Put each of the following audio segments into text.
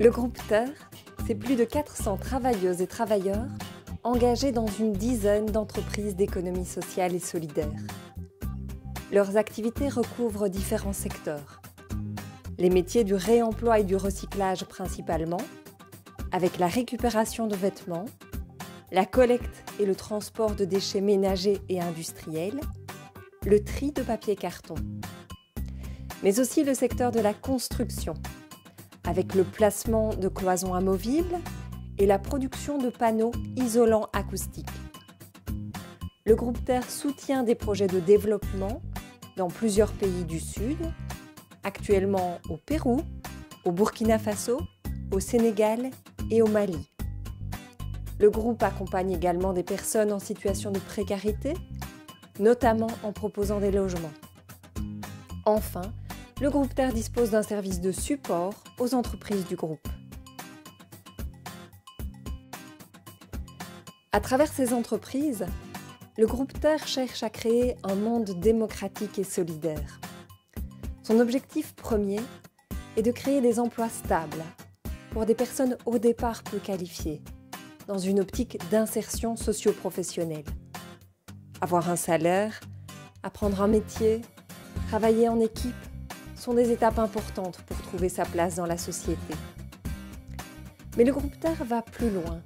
Le groupe Terre, c'est plus de 400 travailleuses et travailleurs engagés dans une dizaine d'entreprises d'économie sociale et solidaire. Leurs activités recouvrent différents secteurs. Les métiers du réemploi et du recyclage principalement, avec la récupération de vêtements, la collecte et le transport de déchets ménagers et industriels, le tri de papier-carton. Mais aussi le secteur de la construction, avec le placement de cloisons amovibles et la production de panneaux isolants acoustiques. Le groupe Terre soutient des projets de développement dans plusieurs pays du Sud, actuellement au Pérou, au Burkina Faso, au Sénégal et au Mali. Le groupe accompagne également des personnes en situation de précarité, notamment en proposant des logements. Enfin, le groupe Terre dispose d'un service de support aux entreprises du groupe. À travers ces entreprises, le groupe Terre cherche à créer un monde démocratique et solidaire. Son objectif premier est de créer des emplois stables pour des personnes au départ peu qualifiées, dans une optique d'insertion socio-professionnelle. Avoir un salaire, apprendre un métier, travailler en équipe sont des étapes importantes pour trouver sa place dans la société. Mais le groupe Terre va plus loin.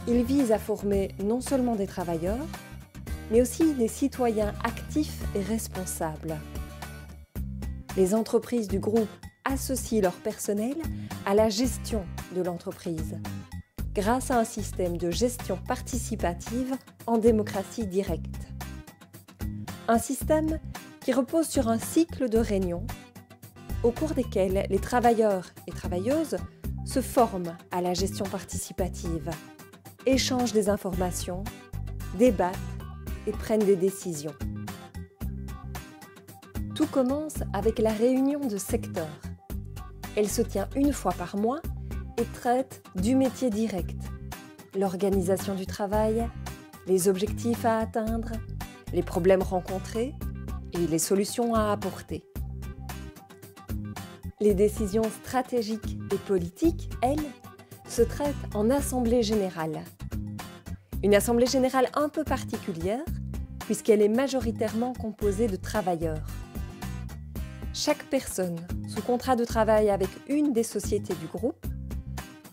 Il vise à former non seulement des travailleurs, mais aussi des citoyens actifs et responsables. Les entreprises du groupe associent leur personnel à la gestion de l'entreprise, grâce à un système de gestion participative en démocratie directe. Un système qui repose sur un cycle de réunions au cours desquelles les travailleurs et travailleuses se forment à la gestion participative, échangent des informations, débattent et prennent des décisions. Tout commence avec la réunion de secteur. Elle se tient une fois par mois et traite du métier direct, l'organisation du travail, les objectifs à atteindre, les problèmes rencontrés et les solutions à apporter. Les décisions stratégiques et politiques, elles, se traitent en assemblée générale. Une assemblée générale un peu particulière, puisqu'elle est majoritairement composée de travailleurs. Chaque personne sous contrat de travail avec une des sociétés du groupe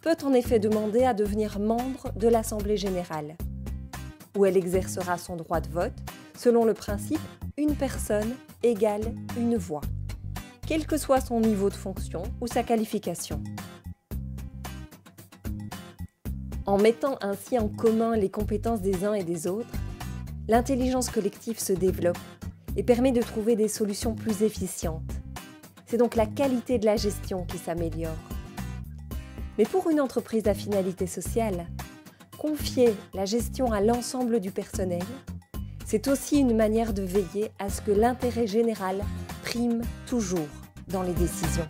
peut en effet demander à devenir membre de l'Assemblée générale, où elle exercera son droit de vote selon le principe « une personne égale une voix », quel que soit son niveau de fonction ou sa qualification. En mettant ainsi en commun les compétences des uns et des autres, l'intelligence collective se développe et permet de trouver des solutions plus efficientes. C'est donc la qualité de la gestion qui s'améliore. Mais pour une entreprise à finalité sociale, confier la gestion à l'ensemble du personnel, c'est aussi une manière de veiller à ce que l'intérêt général prime toujours dans les décisions.